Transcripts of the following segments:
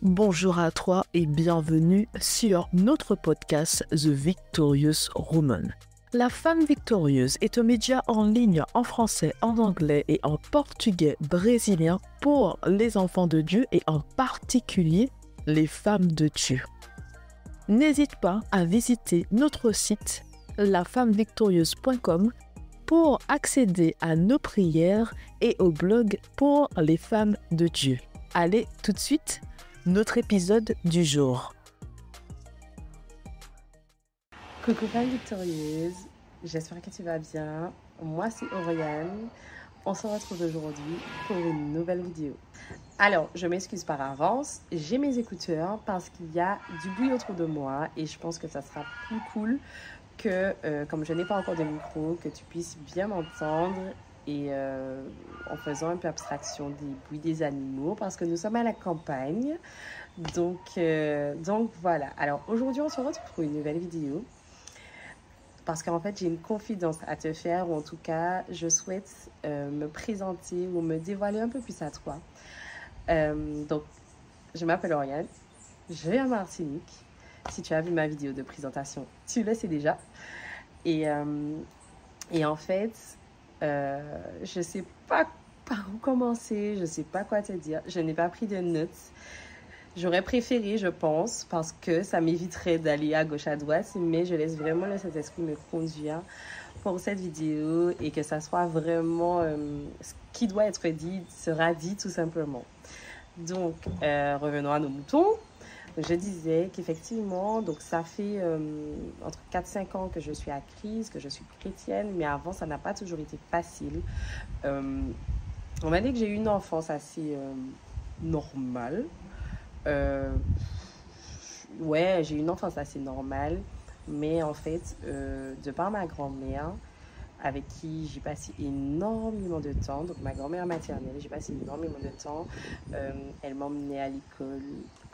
Bonjour à toi et bienvenue sur notre podcast The Victorious Woman. La femme victorieuse est un média en ligne en français, en anglais et en portugais brésilien pour les enfants de Dieu et en particulier les femmes de Dieu. N'hésite pas à visiter notre site lafemmevictorieuse.com pour accéder à nos prières et au blog pour les femmes de Dieu. Allez, tout de suite, notre épisode du jour. Coucou femme victorieuse, j'espère que tu vas bien. Moi c'est Oriane. On se retrouve aujourd'hui pour une nouvelle vidéo. Alors, je m'excuse par avance, j'ai mes écouteurs parce qu'il y a du bruit autour de moi et je pense que ça sera plus cool que, comme je n'ai pas encore de micro, que tu puisses bien m'entendre et en faisant un peu abstraction des bruits des animaux parce que nous sommes à la campagne. Donc voilà. Alors aujourd'hui, on se retrouve pour une nouvelle vidéo parce qu'en fait, j'ai une confidence à te faire ou en tout cas, je souhaite me présenter ou me dévoiler un peu plus à toi. Donc, je m'appelle Oriane, je vis en Martinique. Si tu as vu ma vidéo de présentation, tu le sais déjà. Et en fait, je ne sais pas par où commencer, je ne sais pas quoi te dire. Je n'ai pas pris de notes. J'aurais préféré, je pense, parce que ça m'éviterait d'aller à gauche, à droite, mais je laisse vraiment le Saint-Esprit me conduire pour cette vidéo et que ça soit vraiment ce qui doit être dit, sera dit tout simplement. Donc, revenons à nos moutons. Je disais qu'effectivement, donc ça fait entre 4-5 ans que je suis à Christ, que je suis chrétienne, mais avant, ça n'a pas toujours été facile. On m'a dit que j'ai eu une enfance assez normale. Ouais, j'ai eu une enfance assez normale, mais en fait, de par ma grand-mère, avec qui j'ai passé énormément de temps, donc ma grand-mère maternelle, j'ai passé énormément de temps. Elle m'emmenait à l'école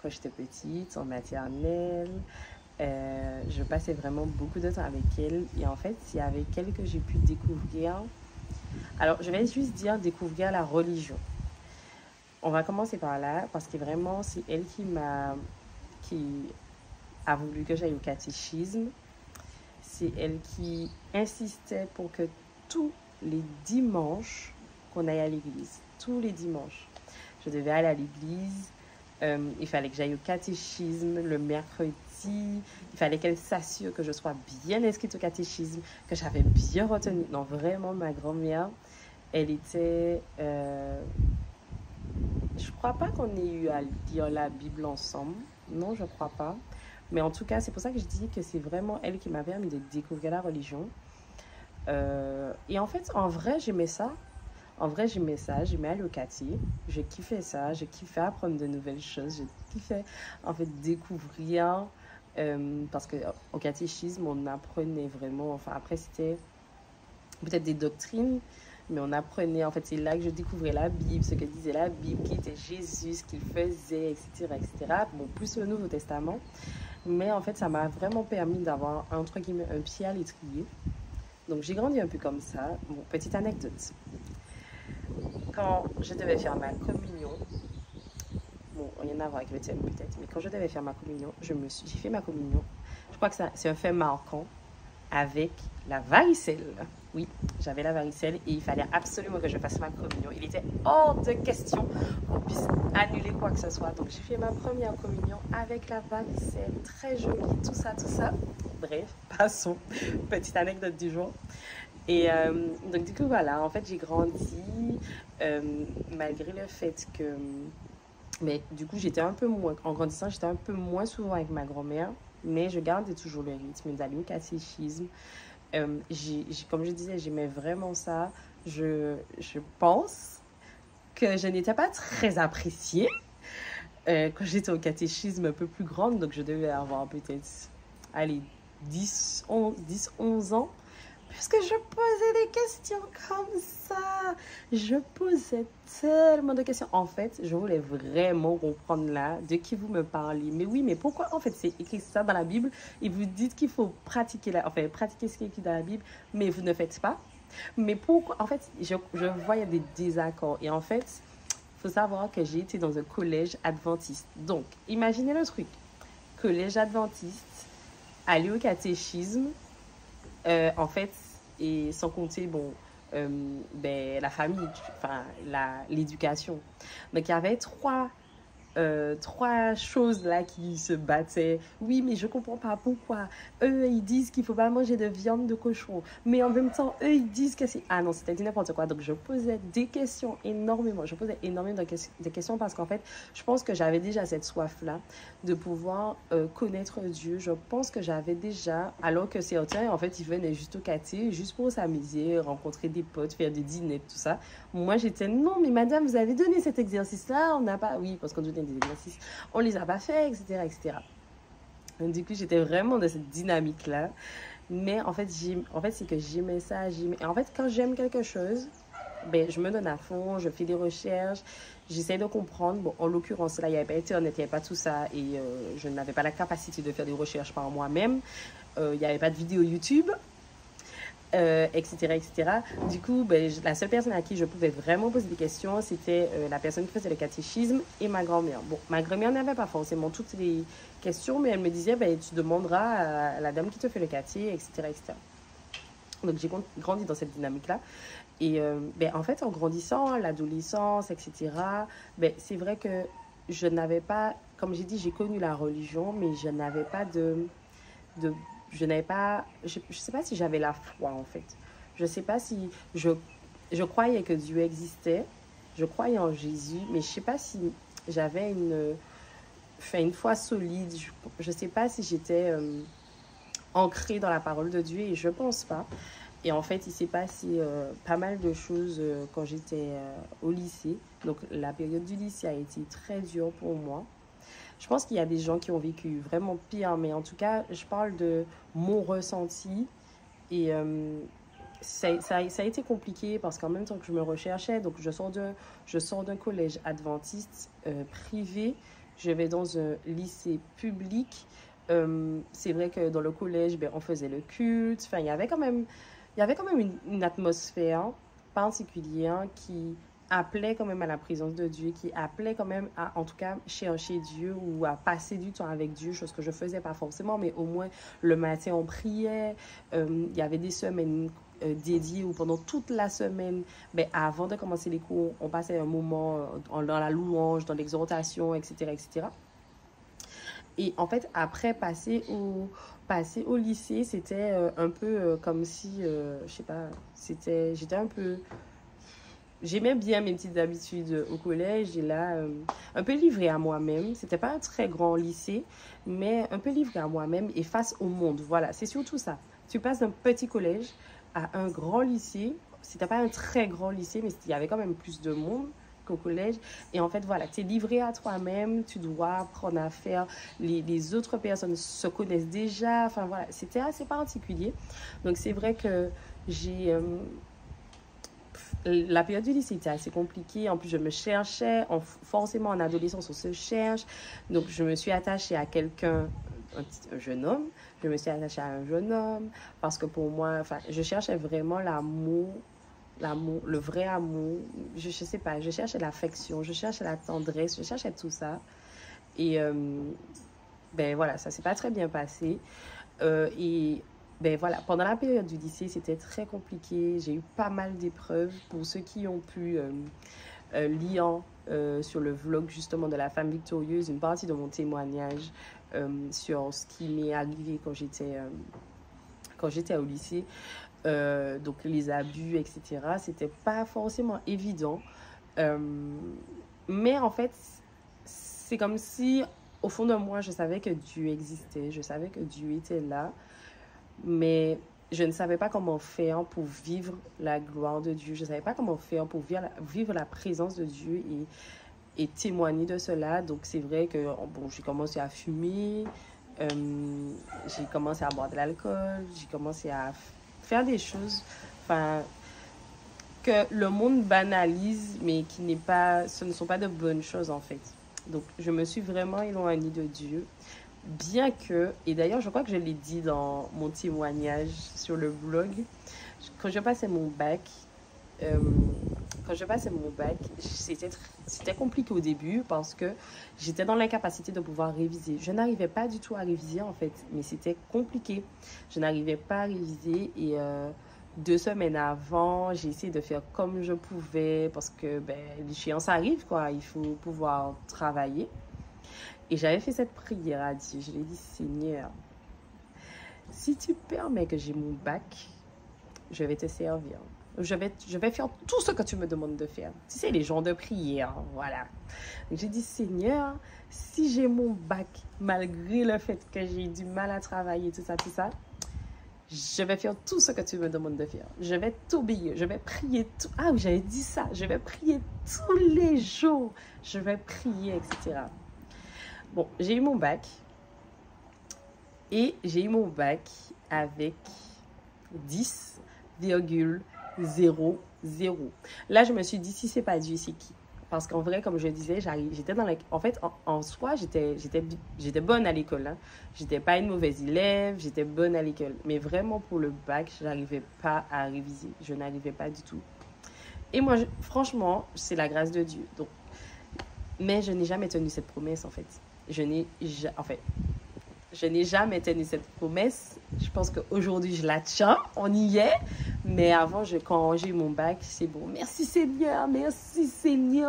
quand j'étais petite, en maternelle. Je passais vraiment beaucoup de temps avec elle. Et en fait, c'est avec elle que j'ai pu découvrir... Alors, je vais juste dire découvrir la religion. On va commencer par là, parce que vraiment, c'est elle qui a voulu que j'aille au catéchisme. C'est elle qui insistait pour que tous les dimanches, qu'on aille à l'église. Tous les dimanches. Je devais aller à l'église. Il fallait que j'aille au catéchisme le mercredi. Il fallait qu'elle s'assure que je sois bien inscrite au catéchisme, que j'avais bien retenu. Non, vraiment, ma grand-mère, elle était... Je crois pas qu'on ait eu à lire la Bible ensemble. Non, je crois pas. Mais en tout cas, c'est pour ça que je dis que c'est vraiment elle qui m'a permis de découvrir la religion. Et en fait, en vrai, j'aimais ça. J'aimais aller au caté. Je kiffais ça. Je kiffais apprendre de nouvelles choses. Je kiffais, en fait, découvrir. Parce qu'au catéchisme, on apprenait vraiment... Enfin, après, c'était peut-être des doctrines, mais on apprenait, en fait, c'est là que je découvrais la Bible, ce que disait la Bible, qui était Jésus, ce qu'il faisait, etc., etc. Bon, plus le Nouveau Testament. Mais en fait, ça m'a vraiment permis d'avoir, entre guillemets, un pied à l'étrier. Donc, j'ai grandi un peu comme ça. Bon, petite anecdote. Quand je devais faire ma communion, bon, rien à voir avec le thème peut-être, mais quand je devais faire ma communion, j'ai fait ma communion. Je crois que c'est un fait marquant avec la varicelle. Oui, j'avais la varicelle et il fallait absolument que je fasse ma communion. Il était hors de question qu'on puisse annuler quoi que ce soit. Donc, j'ai fait ma première communion avec la varicelle. Très jolie, tout ça, tout ça. Bref, passons. Petite anecdote du jour. Et donc, du coup, voilà. En fait, j'ai grandi malgré le fait que... Mais du coup, j'étais un peu moins... En grandissant, j'étais un peu moins souvent avec ma grand-mère. Mais je gardais toujours le rythme d'aller au catéchisme. Comme je disais, j'aimais vraiment ça. Je pense que je n'étais pas très appréciée quand j'étais au catéchisme un peu plus grande. Donc, je devais avoir peut-être, allez, 11 ans. Parce que je posais des questions comme ça. Je posais tellement de questions. En fait, je voulais vraiment comprendre là de qui vous me parlez. Mais oui, mais pourquoi en fait c'est écrit ça dans la Bible et vous dites qu'il faut pratiquer pratiquer ce qui est écrit dans la Bible, mais vous ne faites pas. Mais pourquoi? En fait, je voyais des désaccords. Et en fait, faut savoir que j'ai été dans un collège adventiste. Donc, imaginez le truc. Collège adventiste, aller au catéchisme, en fait, et sans compter, bon, la famille, enfin, l'éducation. Donc, il y avait trois choses là qui se battaient. Oui, mais je comprends pas pourquoi. Eux, ils disent qu'il faut pas manger de viande de cochon. Mais en même temps, eux, ils disent que c'est... Ah non, c'était n'importe quoi. Donc, je posais des questions énormément. Je posais énormément de questions parce qu'en fait, je pense que j'avais déjà cette soif-là de pouvoir connaître Dieu. Je pense que j'avais déjà... Alors que certains, en fait, ils venaient juste au quartier, juste pour s'amuser, rencontrer des potes, faire des dîners, tout ça. Moi, j'étais, non, mais madame, vous avez donné cet exercice-là, on n'a pas... Oui, parce qu'on donnait des exercices, on les a pas fait, etc., etc. Donc, du coup, j'étais vraiment dans cette dynamique-là. Mais en fait, c'est que j'aimais ça. Et en fait, quand j'aime quelque chose, ben, je me donne à fond, je fais des recherches, j'essaie de comprendre. Bon, en l'occurrence, là, il n'y avait pas Internet, il n'y avait pas tout ça, et je n'avais pas la capacité de faire des recherches par moi-même. Il n'y avait pas de vidéo YouTube. Etc., etc. Du coup, ben, la seule personne à qui je pouvais vraiment poser des questions, c'était la personne qui faisait le catéchisme et ma grand-mère. Bon, ma grand-mère n'avait pas forcément toutes les questions, mais elle me disait, ben, tu demanderas à la dame qui te fait le caté, etc., etc. Donc, j'ai grandi dans cette dynamique-là. Et ben, en fait, en grandissant, l'adolescence, etc., ben, c'est vrai que je n'avais pas, comme j'ai dit, j'ai connu la religion, mais je n'avais pas je n'avais pas, je sais pas si j'avais la foi en fait. Je sais pas si je croyais que Dieu existait, je croyais en Jésus, mais je sais pas si j'avais une foi solide. Je sais pas si j'étais ancrée dans la parole de Dieu et je pense pas. Et en fait, il s'est passé pas mal de choses quand j'étais au lycée. Donc la période du lycée a été très dure pour moi. Je pense qu'il y a des gens qui ont vécu vraiment pire, mais en tout cas, je parle de mon ressenti. Et ça a été compliqué parce qu'en même temps que je me recherchais, donc je sors d'un collège adventiste privé, je vais dans un lycée public. C'est vrai que dans le collège, ben, on faisait le culte. Enfin, il y avait quand même une atmosphère particulière qui appelait quand même à la présence de Dieu, qui appelait quand même à, en tout cas, chercher Dieu ou à passer du temps avec Dieu, chose que je faisais pas forcément, mais au moins le matin on priait. Il y avait des semaines dédiées où pendant toute la semaine, ben, avant de commencer les cours, on passait un moment dans la louange, dans l'exhortation, etc., etc. Et en fait, après, passer au lycée, c'était un peu comme si, je sais pas, j'étais un peu... J'aimais bien mes petites habitudes au collège et là, un peu livrée à moi-même. C'était pas un très grand lycée, mais un peu livrée à moi-même et face au monde. Voilà, c'est surtout ça. Tu passes d'un petit collège à un grand lycée. C'était pas un très grand lycée, mais il y avait quand même plus de monde qu'au collège. Et en fait, voilà, tu es livré à toi-même. Tu dois apprendre à faire. Les autres personnes se connaissent déjà. Enfin, voilà, c'était assez particulier. Donc, c'est vrai que j'ai... la période du lycée était assez compliquée. En plus, je me cherchais. Forcément, en adolescence, on se cherche. Donc, je me suis attachée à quelqu'un, un jeune homme. Je me suis attachée à un jeune homme parce que pour moi, enfin, je cherchais vraiment l'amour, le vrai amour. Je sais pas, je cherchais l'affection, je cherchais la tendresse, je cherchais tout ça. Et ben voilà, ça s'est pas très bien passé. Et ben voilà, pendant la période du lycée, c'était très compliqué. J'ai eu pas mal d'épreuves. Pour ceux qui ont pu lire sur le vlog justement de la femme victorieuse, une partie de mon témoignage sur ce qui m'est arrivé quand j'étais au lycée. Donc les abus, etc. C'était pas forcément évident. Euh, mais en fait, c'est comme si, au fond de moi, je savais que Dieu existait. Je savais que Dieu était là. Mais je ne savais pas comment faire pour vivre la gloire de Dieu. Je ne savais pas comment faire pour vivre la présence de Dieu et témoigner de cela. Donc, c'est vrai que bon, j'ai commencé à fumer, j'ai commencé à boire de l'alcool, j'ai commencé à faire des choses que le monde banalise, mais ce ne sont pas de bonnes choses en fait. Donc, je me suis vraiment éloignée de Dieu. Bien que, et d'ailleurs, je crois que je l'ai dit dans mon témoignage sur le vlog, quand je passais mon bac, quand je passais mon bac, c'était compliqué au début parce que j'étais dans l'incapacité de pouvoir réviser. Je n'arrivais pas du tout à réviser en fait, mais c'était compliqué. Je n'arrivais pas à réviser et 2 semaines avant, j'ai essayé de faire comme je pouvais parce que ben, l'échéance arrive, quoi. Il faut pouvoir travailler. Et j'avais fait cette prière à Dieu. Je lui ai dit, Seigneur, si tu permets que j'ai mon bac, je vais te servir. Je vais faire tout ce que tu me demandes de faire. Tu sais, les gens de prière, voilà. Donc, j'ai dit, Seigneur, si j'ai mon bac, malgré le fait que j'ai du mal à travailler, tout ça, je vais faire tout ce que tu me demandes de faire. Je vais t'obéir. Je vais prier tout. Ah oui, j'avais dit ça. Je vais prier tous les jours. Je vais prier, etc. Bon, j'ai eu mon bac. Et j'ai eu mon bac avec 10,00. Là, je me suis dit, si c'est pas Dieu, c'est qui? Parce qu'en vrai, comme je disais, j'étais dans la... En fait, en soi, j'étais bonne à l'école. Hein. J'étais pas une mauvaise élève, j'étais bonne à l'école. Mais vraiment, pour le bac, je n'arrivais pas à réviser. Je n'arrivais pas du tout. Et moi, franchement, c'est la grâce de Dieu. Donc, mais je n'ai jamais tenu cette promesse, en fait. Je n'ai jamais tenu cette promesse. Je pense qu'aujourd'hui, je la tiens. On y est. Mais avant, quand j'ai eu mon bac, c'est bon. Merci Seigneur,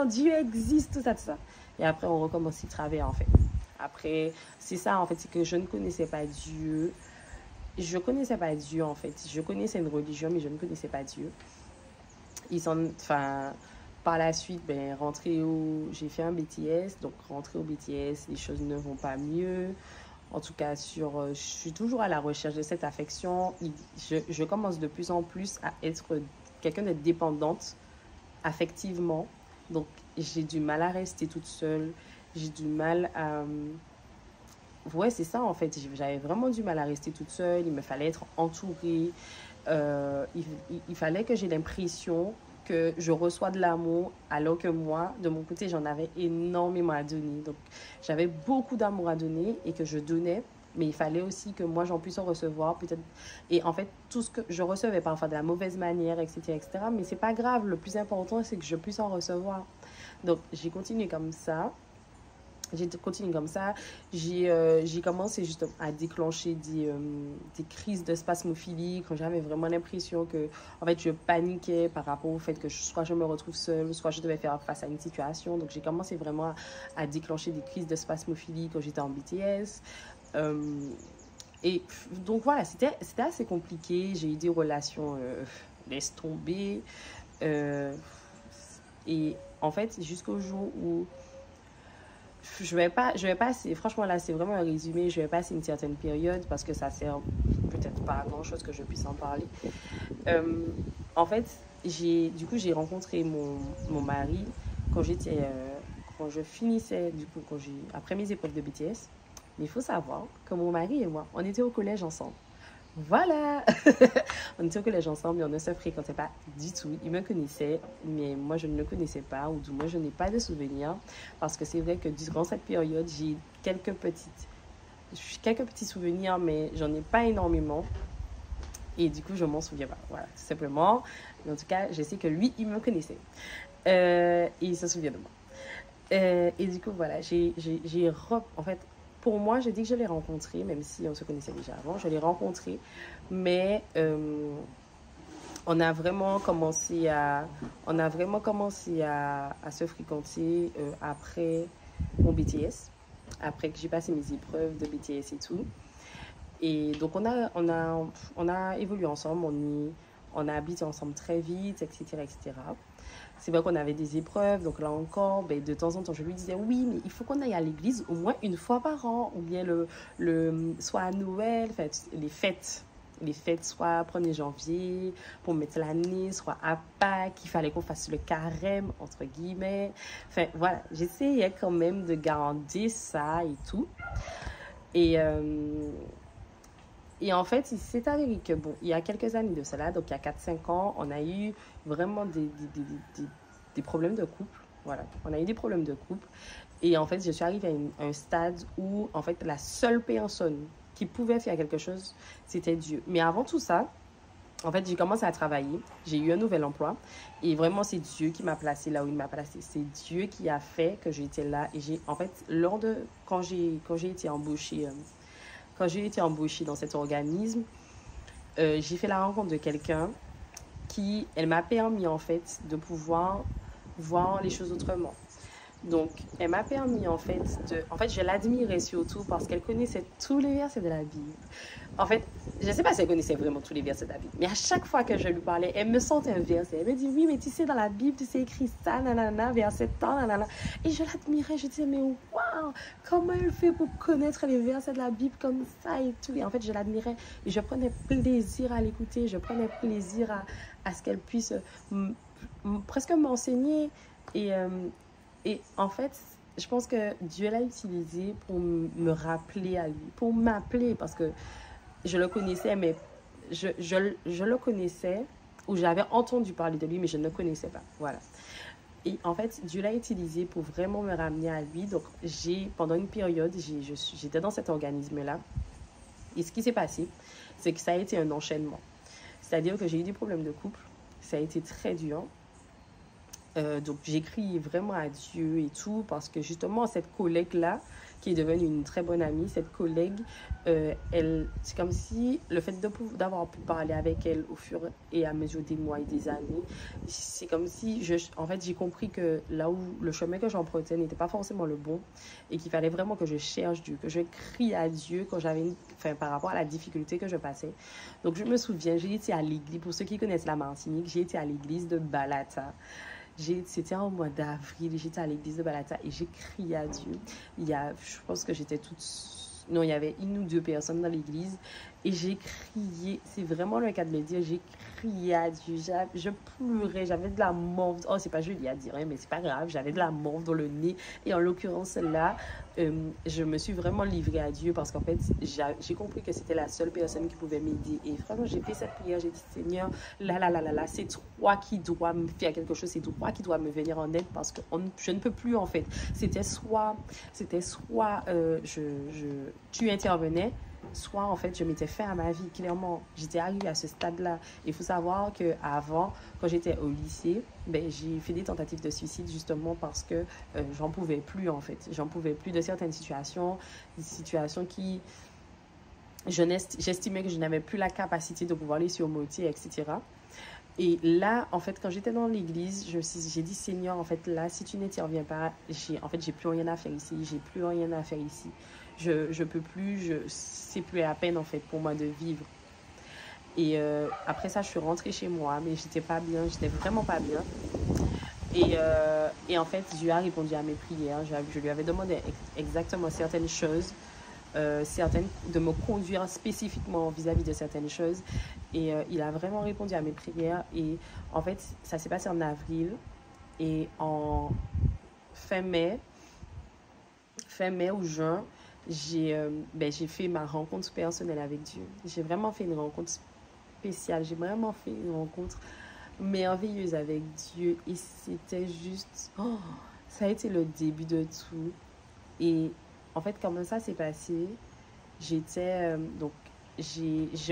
Dieu existe, tout ça. Et après, on recommence à travailler, en fait. Après, c'est ça, en fait, c'est que je ne connaissais pas Dieu. Je connaissais pas Dieu, en fait. Je connaissais une religion, mais je ne connaissais pas Dieu. Par la suite, j'ai fait un BTS. Donc, rentré au BTS, les choses ne vont pas mieux. En tout cas, je suis toujours à la recherche de cette affection. Je commence de plus en plus à être quelqu'un de dépendante affectivement. Donc, j'ai du mal à rester toute seule. J'ai du mal à... Ouais, c'est ça en fait. J'avais vraiment du mal à rester toute seule. Il me fallait être entourée. Il fallait que j'ai l'impression que je reçois de l'amour, alors que moi, de mon côté, j'en avais énormément à donner. Donc, j'avais beaucoup d'amour à donner et que je donnais, mais il fallait aussi que moi, j'en puisse en recevoir, peut-être. Et en fait, tout ce que je recevais parfois de la mauvaise manière, etc., mais c'est pas grave. Le plus important, c'est que je puisse en recevoir. Donc, j'ai continué comme ça. J'ai commencé justement à déclencher des crises de spasmophilie quand j'avais vraiment l'impression que en fait je paniquais par rapport au fait que soit je me retrouve seule, soit je devais faire face à une situation. Donc j'ai commencé vraiment à déclencher des crises de spasmophilie quand j'étais en BTS. Et donc voilà, c'était assez compliqué. J'ai eu des relations laisse tomber. Et en fait, jusqu'au jour où je vais pas franchement là c'est vraiment un résumé, je vais passer une certaine période parce que ça sert peut-être pas à grand chose que je puisse en parler. En fait, j'ai rencontré mon mari quand quand je finissais après mes épreuves de BTS. Mais il faut savoir que mon mari et moi, on était au collège ensemble. Voilà. On était au collège ensemble et on ne se fréquentait pas du tout. Il me connaissait, mais moi je ne le connaissais pas, ou du moins je n'ai pas de souvenirs. Parce que c'est vrai que durant cette période, j'ai quelques petits souvenirs, mais j'en ai pas énormément. Et du coup, je m'en souviens pas. Voilà, tout simplement. Mais en tout cas, je sais que lui, il me connaissait. Et il se souvient de moi. Et du coup, voilà, en fait, pour moi, je dis que je l'ai rencontré, même si on se connaissait déjà avant, je l'ai rencontré, mais on a vraiment commencé à se fréquenter après mon BTS, après que j'ai passé mes épreuves de BTS et tout. Et donc, on a évolué ensemble, on a habité ensemble très vite, etc., etc. C'est vrai qu'on avait des épreuves, donc là encore, de temps en temps, je lui disais, oui, mais il faut qu'on aille à l'église au moins une fois par an, ou bien soit à Noël, les fêtes soit 1er janvier, pour mettre l'année, soit à Pâques, il fallait qu'on fasse le carême, entre guillemets. Enfin, voilà, j'essayais quand même de garder ça et tout. Et en fait, il s'est avéré que, il y a quelques années de cela, donc il y a 4-5 ans, on a eu vraiment des problèmes de couple. Voilà, on a eu des problèmes de couple. Et en fait, je suis arrivée à un stade où, en fait, la seule personne qui pouvait faire quelque chose, c'était Dieu. Mais avant tout ça, En fait, j'ai commencé à travailler, j'ai eu un nouvel emploi et vraiment, c'est Dieu qui m'a placé là où il m'a placé. C'est Dieu qui a fait que j'étais là et en fait, quand j'ai été embauchée, dans cet organisme, j'ai fait la rencontre de quelqu'un elle m'a permis en fait de pouvoir voir les choses autrement. Donc, elle m'a permis en fait je l'admirais surtout parce qu'elle connaissait tous les versets de la Bible. En fait, je ne sais pas si elle connaissait vraiment tous les versets de la Bible, mais à chaque fois que je lui parlais, elle me sortait un verset. Elle me dit, oui, mais tu sais, dans la Bible, tu sais écrit ça, nanana, verset tant, nanana. Et je l'admirais, je disais, mais waouh, comment elle fait pour connaître les versets de la Bible comme ça et tout. Et en fait, je l'admirais et je prenais plaisir à l'écouter, je prenais plaisir à ce qu'elle puisse presque m'enseigner. Et en fait, je pense que Dieu l'a utilisé pour me rappeler à lui, pour m'appeler, parce que je le connaissais, mais je le connaissais, ou j'avais entendu parler de lui, mais je ne le connaissais pas. Voilà. Et en fait, Dieu l'a utilisé pour vraiment me ramener à lui. Donc, pendant une période, j'étais dans cet organisme-là. Et ce qui s'est passé, c'est que ça a été un enchaînement. C'est-à-dire que j'ai eu des problèmes de couple. Ça a été très dur. Donc j'ai crié vraiment à Dieu et tout parce que justement cette collègue-là, qui est devenue une très bonne amie, cette collègue, c'est comme si le fait d'avoir pu parler avec elle au fur et à mesure des mois et des années, c'est comme si, en fait, j'ai compris que là où le chemin que j'empruntais n'était pas forcément le bon et qu'il fallait vraiment que je cherche Dieu, que je crie à Dieu par rapport à la difficulté que je passais. Donc je me souviens, j'ai été à l'église, pour ceux qui connaissent la Martinique, j'ai été à l'église de Balata. C'était en mois d'avril, j'étais à l'église de Balata et j'ai crié à Dieu. Je pense que j'étais non, il y avait une ou deux personnes dans l'église et j'ai crié, c'est vraiment le cas de le dire, j'ai crié à Dieu, je pleurais, j'avais de la morve, oh c'est pas joli à dire, hein, mais c'est pas grave, j'avais de la morve dans le nez et en l'occurrence là, je me suis vraiment livrée à Dieu parce qu'en fait, j'ai compris que c'était la seule personne qui pouvait m'aider et vraiment j'ai fait cette prière, j'ai dit Seigneur, là, c'est toi qui dois me faire quelque chose, c'est toi qui dois me venir en aide parce que je ne peux plus en fait, c'était soit tu intervenais, soit en fait je m'étais fait à ma vie. Clairement, j'étais arrivée à ce stade-là. Il faut savoir qu'avant, quand j'étais au lycée, j'ai fait des tentatives de suicide justement parce que j'en pouvais plus en fait. J'en pouvais plus de certaines situations, des situations qui j'estimais que je n'avais plus la capacité de pouvoir les surmonter, etc. Et là, en fait, quand j'étais dans l'église, j'ai dit, Seigneur, en fait, là, si tu n'interviens pas, j'ai plus rien à faire ici, j'ai plus rien à faire ici. Je peux plus, c'est plus à peine, en fait, pour moi de vivre. Et après ça, je suis rentrée chez moi, mais j'étais pas bien, j'étais vraiment pas bien. Et en fait, Dieu a répondu à mes prières. Je lui avais demandé exactement certaines choses, de me conduire spécifiquement vis-à-vis de certaines choses. Et il a vraiment répondu à mes prières. Et en fait, ça s'est passé en avril. Et en fin mai ou juin, j'ai fait ma rencontre personnelle avec Dieu. J'ai vraiment fait une rencontre spéciale. J'ai vraiment fait une rencontre merveilleuse avec Dieu. Et c'était juste... Oh, ça a été le début de tout. Et en fait, comment ça s'est passé, je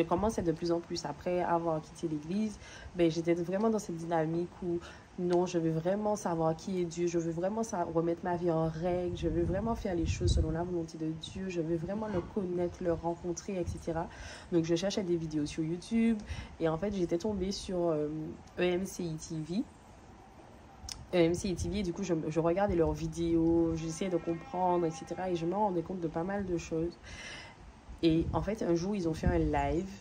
commençais de plus en plus après avoir quitté l'église, j'étais vraiment dans cette dynamique où non, je veux vraiment savoir qui est Dieu, je veux vraiment remettre ma vie en règle, je veux vraiment faire les choses selon la volonté de Dieu, je veux vraiment le connaître, le rencontrer, etc. Donc je cherchais des vidéos sur YouTube et en fait j'étais tombée sur EMCI TV. Et du coup je regardais leurs vidéos, j'essayais de comprendre, etc. Et je me rendais compte de pas mal de choses. Et en fait un jour ils ont fait un live,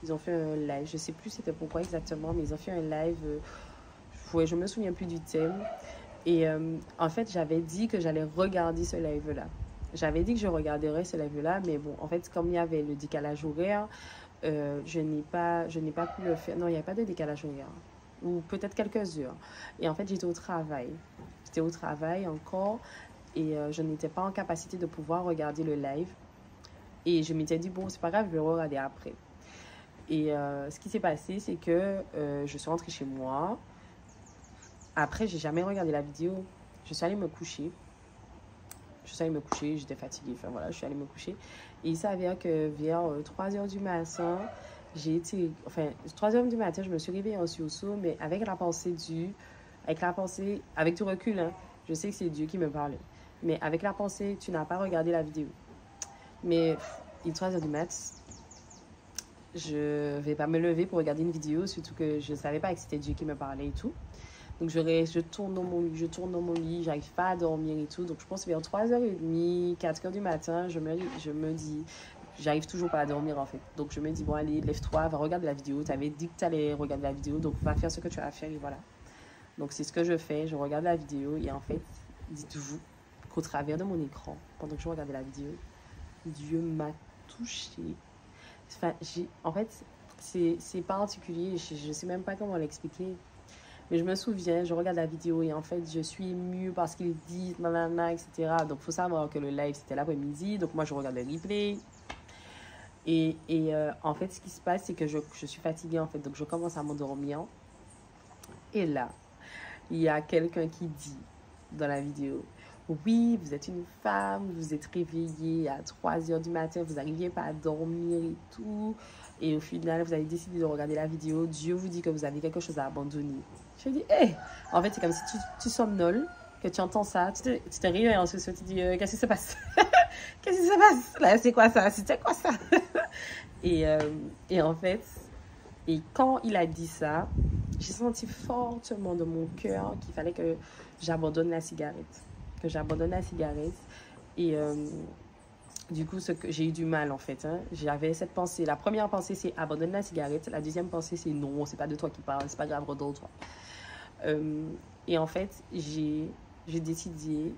je sais plus c'était pourquoi exactement, mais ils ont fait un live, je me souviens plus du thème. Et en fait j'avais dit que j'allais regarder ce live-là. J'avais dit que je regarderais ce live-là, mais bon, en fait comme il y avait le décalage horaire, je n'ai pas pu le faire. Non, il n'y a pas de décalage horaire. Ou peut-être quelques heures. Et en fait, j'étais au travail. Encore et je n'étais pas en capacité de pouvoir regarder le live. Et je m'étais dit, bon, c'est pas grave, je vais le regarder après. Et ce qui s'est passé, c'est que je suis rentrée chez moi. Après, j'ai jamais regardé la vidéo. Je suis allée me coucher. J'étais fatiguée. Enfin voilà, je suis allée me coucher. Et il s'avère que vers 3h du matin, enfin, 3 heures du matin, je me suis réveillée en sursaut, mais avec du recul, hein, je sais que c'est Dieu qui me parlait. Mais avec la pensée, tu n'as pas regardé la vidéo. Mais il est 3 heures du mat, je vais pas me lever pour regarder une vidéo, surtout que je savais pas que c'était Dieu qui me parlait et tout. Donc je tourne dans mon lit, j'arrive pas à dormir et tout. Donc je pense vers 3h30, 4h du matin, je me dis, j'arrive toujours pas à dormir en fait. Donc je me dis, bon allez, lève-toi, va regarder la vidéo. Tu avais dit que tu allais regarder la vidéo, donc va faire ce que tu as à faire et voilà. Donc c'est ce que je fais, je regarde la vidéo et en fait, dites-vous qu'au travers de mon écran, pendant que je regardais la vidéo, Dieu m'a touchée. Enfin, en fait, c'est particulier, je sais même pas comment l'expliquer. Mais je me souviens, je regarde la vidéo et en fait, je suis émue parce qu'il dit nanana, etc. Donc, il faut savoir que le live, c'était l'après-midi. Donc, moi, je regarde le replay. Et en fait, ce qui se passe, c'est que je suis fatiguée, en fait. Donc, je commence à m'endormir. Et là, il y a quelqu'un qui dit dans la vidéo, oui, vous êtes une femme, vous êtes réveillée à 3 heures du matin, vous n'arriviez pas à dormir et tout. Et au final, vous avez décidé de regarder la vidéo. Dieu vous dit que vous avez quelque chose à abandonner. Je dis, hé! En fait, c'est comme si tu somnoles, que tu entends ça, tu te réveilles et ensuite tu dis, qu'est-ce qui se passe? Qu'est-ce qui se passe? Là, c'est quoi ça? C'était quoi ça? et en fait, et quand il a dit ça, j'ai senti fortement de mon cœur qu'il fallait que j'abandonne la cigarette. Que j'abandonne la cigarette. Et du coup, j'ai eu du mal en fait. Hein. J'avais cette pensée. La première pensée, c'est abandonne la cigarette. La deuxième pensée, c'est non, c'est pas de toi qui parle, c'est pas grave, redonne-toi. Et en fait, j'ai décidé,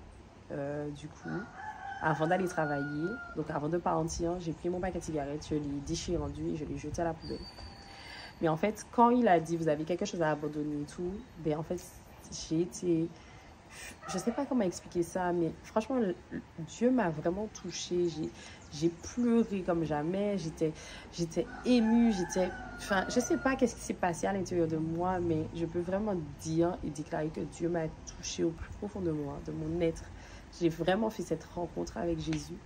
du coup, avant d'aller travailler, donc avant de partir, j'ai pris mon paquet de cigarettes, je l'ai déchiré en deux et je l'ai jeté à la poubelle. Mais en fait, quand il a dit, vous avez quelque chose à abandonner et tout, ben en fait, j'ai été... Je sais pas comment expliquer ça, mais franchement, Dieu m'a vraiment touchée. J'ai pleuré comme jamais. J'étais émue. Enfin, je sais pas qu'est-ce qui s'est passé à l'intérieur de moi, mais je peux vraiment dire et déclarer que Dieu m'a touchée au plus profond de moi, de mon être. J'ai vraiment fait cette rencontre avec Jésus.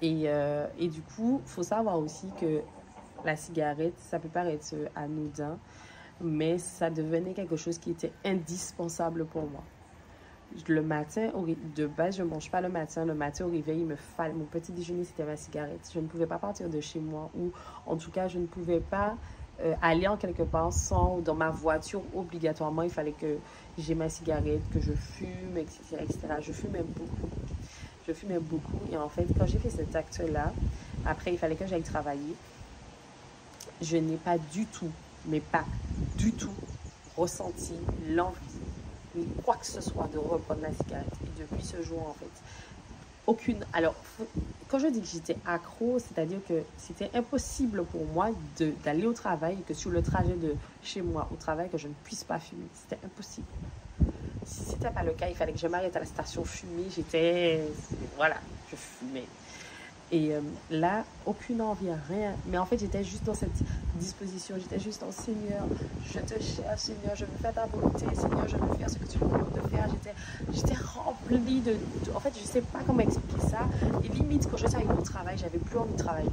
Et du coup, il faut savoir aussi que la cigarette, ça peut paraître anodin, mais ça devenait quelque chose qui était indispensable pour moi. Le matin, de base, je ne mange pas le matin. Le matin, au réveil, mon petit déjeuner, c'était ma cigarette. Je ne pouvais pas partir de chez moi, ou en tout cas, je ne pouvais pas aller en quelque part sans, dans ma voiture, obligatoirement, il fallait que j'ai ma cigarette, que je fume, etc., etc. Je fumais beaucoup. Et en fait, quand j'ai fait cet acte-là, après, il fallait que j'aille travailler. Je n'ai pas du tout, mais pas du tout, ressenti l'envie, ni quoi que ce soit, de reprendre la cigarette. Et depuis ce jour, en fait, aucune... Alors, quand je dis que j'étais accro, c'est-à-dire que c'était impossible pour moi d'aller au travail, que sur le trajet de chez moi au travail, que je ne puisse pas fumer. C'était impossible. Si ce n'était pas le cas, il fallait que je m'arrête à la station fumer. Voilà, je fumais. Et là, aucune envie, rien. Mais en fait, j'étais juste dans cette disposition. J'étais juste en Seigneur, je te cherche, Seigneur, je veux faire ta volonté, Seigneur, je veux faire ce que tu veux me faire. J'étais remplie de... En fait, je ne sais pas comment expliquer ça. Et limite, quand j'étais arrivée au travail, j'avais plus envie de travailler.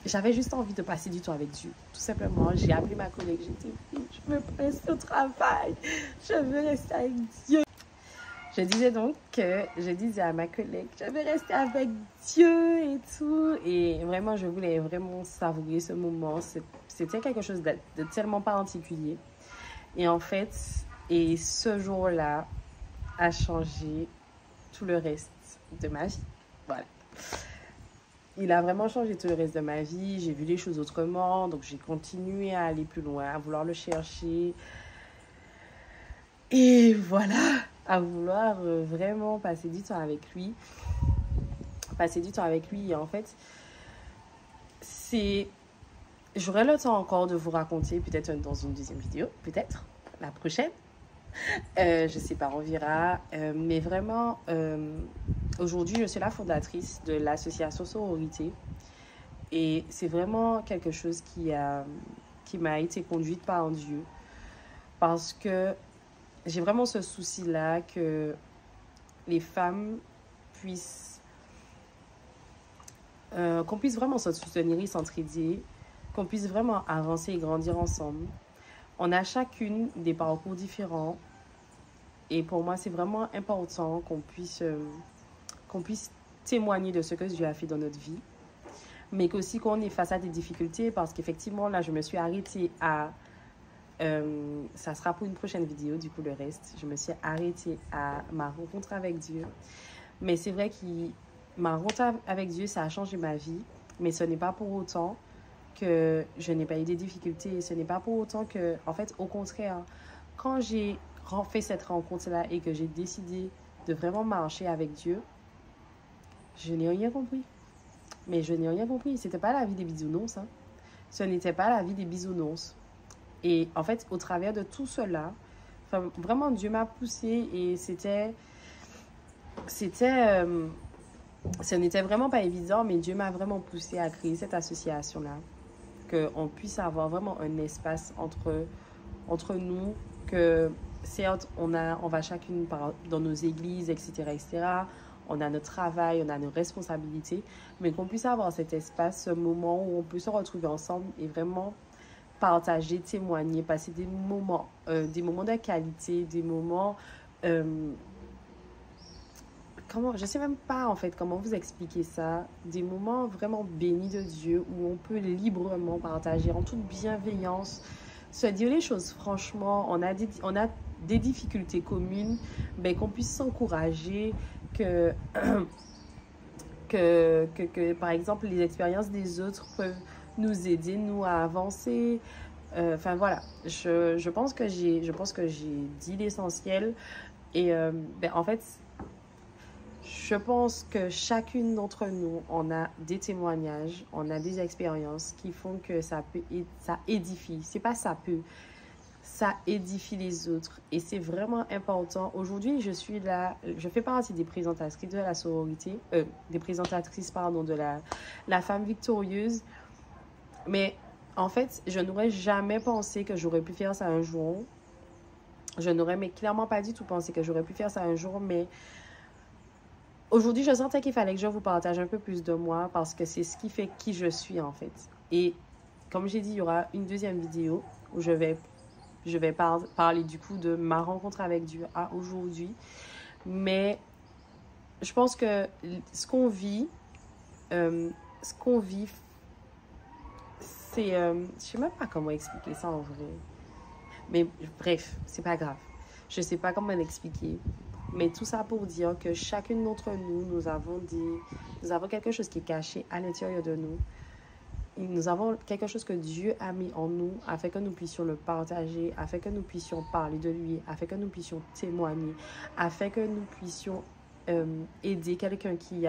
J'avais juste envie de passer du temps avec Dieu. Tout simplement, j'ai appelé ma collègue. J'ai dit, oui, je veux rester au travail. Je veux rester avec Dieu. Je disais à ma collègue, je vais rester avec Dieu et tout. Et vraiment, je voulais vraiment savourer ce moment. C'était quelque chose de tellement particulier. Et en fait, ce jour-là a changé tout le reste de ma vie. Voilà. Il a vraiment changé tout le reste de ma vie. J'ai vu les choses autrement. Donc, j'ai continué à aller plus loin, à vouloir le chercher. Et voilà, à vouloir vraiment passer du temps avec lui. Et en fait, j'aurai le temps encore de vous raconter, peut-être dans une deuxième vidéo, peut-être, la prochaine. Je sais pas, on verra. Mais vraiment, aujourd'hui, je suis la fondatrice de l'association Sororité. Et c'est vraiment quelque chose qui m'a été conduite par Dieu. Parce que j'ai vraiment ce souci-là que les femmes puissent qu'on puisse vraiment se soutenir et s'entraider, qu'on puisse vraiment avancer et grandir ensemble. On a chacune des parcours différents et pour moi, c'est vraiment important qu'on puisse témoigner de ce que Dieu a fait dans notre vie, mais qu'aussi qu'on est face à des difficultés parce qu'effectivement, là, je me suis arrêtée à... ça sera pour une prochaine vidéo, du coup, le reste. Je me suis arrêtée à ma rencontre avec Dieu. Mais c'est vrai que ma rencontre avec Dieu, ça a changé ma vie, mais ce n'est pas pour autant que je n'ai pas eu des difficultés. Ce n'est pas pour autant que, en fait, au contraire, quand j'ai fait cette rencontre-là et que j'ai décidé de vraiment marcher avec Dieu, je n'ai rien compris. Mais je n'ai rien compris. C'était pas la vie des bisounours. Hein. Ce n'était pas la vie des bisounours. Et en fait, au travers de tout cela, vraiment, Dieu m'a poussée et ce n'était vraiment pas évident, mais Dieu m'a vraiment poussée à créer cette association-là. Qu'on puisse avoir vraiment un espace entre nous, que certes, on va chacune dans nos églises, etc., etc., on a notre travail, on a nos responsabilités, mais qu'on puisse avoir cet espace, ce moment où on peut se retrouver ensemble et vraiment partager, témoigner, passer des moments de qualité, des moments... je sais même pas en fait comment vous expliquer ça, des moments vraiment bénis de Dieu où on peut librement partager en toute bienveillance, se dire les choses franchement, on a des difficultés communes, ben, qu'on puisse s'encourager, que par exemple les expériences des autres peuvent nous aider, nous, à avancer. Enfin voilà, je pense que j'ai dit l'essentiel et ben, en fait je pense que chacune d'entre nous, on a des témoignages, on a des expériences qui font que ça édifie. C'est pas ça peut, ça édifie les autres. Et c'est vraiment important. Aujourd'hui, je fais partie des présentatrices de la sororité, des présentatrices, pardon, de la femme victorieuse. Mais en fait, je n'aurais jamais pensé que j'aurais pu faire ça un jour. Je n'aurais mais clairement pas du tout pensé que j'aurais pu faire ça un jour, mais aujourd'hui, je sentais qu'il fallait que je vous partage un peu plus de moi parce que c'est ce qui fait qui je suis en fait. Et comme j'ai dit, il y aura une deuxième vidéo où je vais parler du coup de ma rencontre avec Dieu à aujourd'hui. Mais je pense que ce qu'on vit, c'est... je sais même pas comment expliquer ça en vrai. Mais bref, c'est pas grave. Je sais pas comment l'expliquer. Mais tout ça pour dire que chacune d'entre nous, nous avons quelque chose qui est caché à l'intérieur de nous. Et nous avons quelque chose que Dieu a mis en nous afin que nous puissions le partager, afin que nous puissions parler de lui, afin que nous puissions témoigner, afin que nous puissions aider quelqu'un qui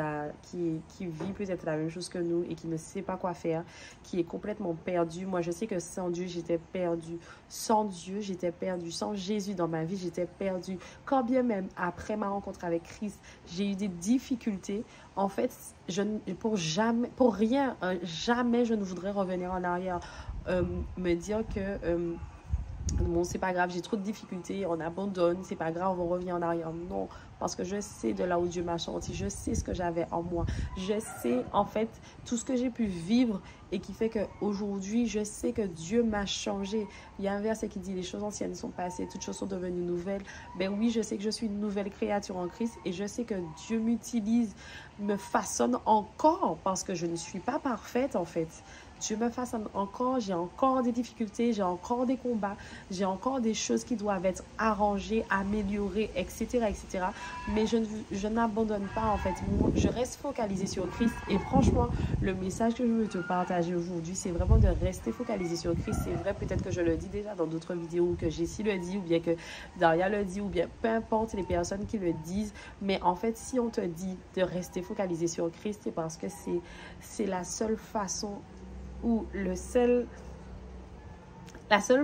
vit peut-être la même chose que nous et qui ne sait pas quoi faire, qui est complètement perdu. Moi, je sais que sans Dieu, j'étais perdue. Sans Dieu, j'étais perdue. Sans Jésus dans ma vie, j'étais perdue. Quand bien même, après ma rencontre avec Christ, j'ai eu des difficultés. En fait, pour rien, jamais je ne voudrais revenir en arrière, me dire que... bon, c'est pas grave, j'ai trop de difficultés, on abandonne, c'est pas grave, on revient en arrière. Non, parce que je sais de là où Dieu m'a sorti, je sais ce que j'avais en moi, je sais en fait tout ce que j'ai pu vivre et qui fait qu'aujourd'hui, je sais que Dieu m'a changé. Il y a un verset qui dit les choses anciennes sont passées, toutes choses sont devenues nouvelles. Ben oui, je sais que je suis une nouvelle créature en Christ et je sais que Dieu m'utilise, me façonne encore parce que je ne suis pas parfaite en fait. Dieu me façonne encore, j'ai encore des difficultés, j'ai encore des combats, j'ai encore des choses qui doivent être arrangées, améliorées, etc., etc. Mais je n'abandonne pas en fait. Je reste focalisée sur Christ et franchement, le message que je veux te partager aujourd'hui, c'est vraiment de rester focalisé sur Christ. C'est vrai, peut-être que je le dis déjà dans d'autres vidéos, ou que Jessie le dit, ou bien que Daria le dit, ou bien peu importe les personnes qui le disent. Mais en fait, si on te dit de rester focalisé sur Christ, c'est parce que c'est la seule façon ou la seule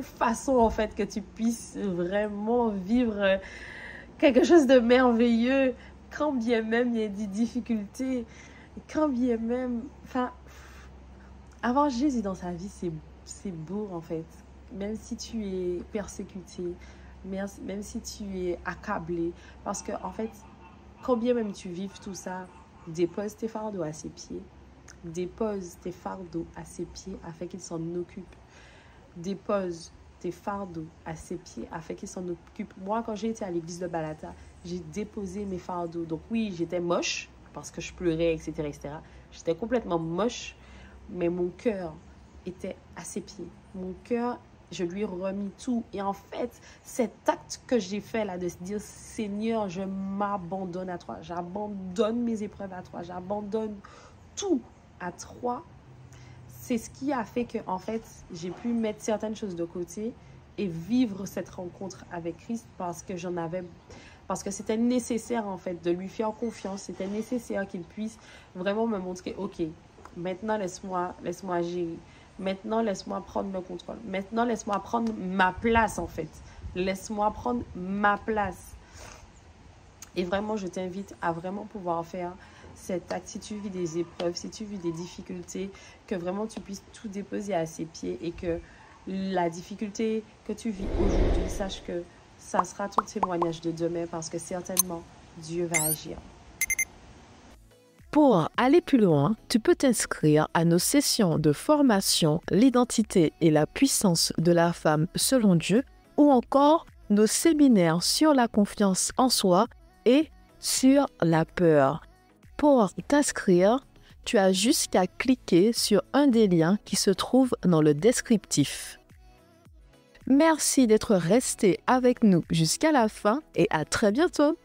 façon en fait que tu puisses vraiment vivre quelque chose de merveilleux, quand bien même il y a des difficultés, quand bien même, enfin, avoir Jésus dans sa vie, c'est beau en fait, même si tu es persécuté, même si tu es accablé, parce que en fait, quand bien même tu vives tout ça, dépose tes fardeaux à ses pieds. Dépose tes fardeaux à ses pieds afin qu'il s'en occupe. Dépose tes fardeaux à ses pieds afin qu'il s'en occupe. Moi, quand j'ai été à l'église de Balata, j'ai déposé mes fardeaux. Donc oui, j'étais moche parce que je pleurais, etc., etc. J'étais complètement moche, mais mon cœur était à ses pieds. Mon cœur, je lui ai remis tout. Et en fait, cet acte que j'ai fait là, de se dire, Seigneur, je m'abandonne à toi. J'abandonne mes épreuves à toi. J'abandonne tout à toi. C'est ce qui a fait que, en fait, j'ai pu mettre certaines choses de côté et vivre cette rencontre avec Christ parce que c'était nécessaire, en fait, de lui faire confiance. C'était nécessaire qu'il puisse vraiment me montrer, OK, maintenant, laisse-moi gérer. Maintenant, laisse-moi prendre le contrôle. Maintenant, laisse-moi prendre ma place, en fait. Laisse-moi prendre ma place. Et vraiment, je t'invite à vraiment pouvoir faire cet acte. Si tu vis des épreuves, si tu vis des difficultés, que vraiment tu puisses tout déposer à ses pieds et que la difficulté que tu vis aujourd'hui, sache que ça sera ton témoignage de demain parce que certainement, Dieu va agir. Pour aller plus loin, tu peux t'inscrire à nos sessions de formation L'identité et la puissance de la femme selon Dieu ou encore nos séminaires sur la confiance en soi et sur la peur. Pour t'inscrire, tu as juste qu'à cliquer sur un des liens qui se trouve dans le descriptif. Merci d'être resté avec nous jusqu'à la fin et à très bientôt!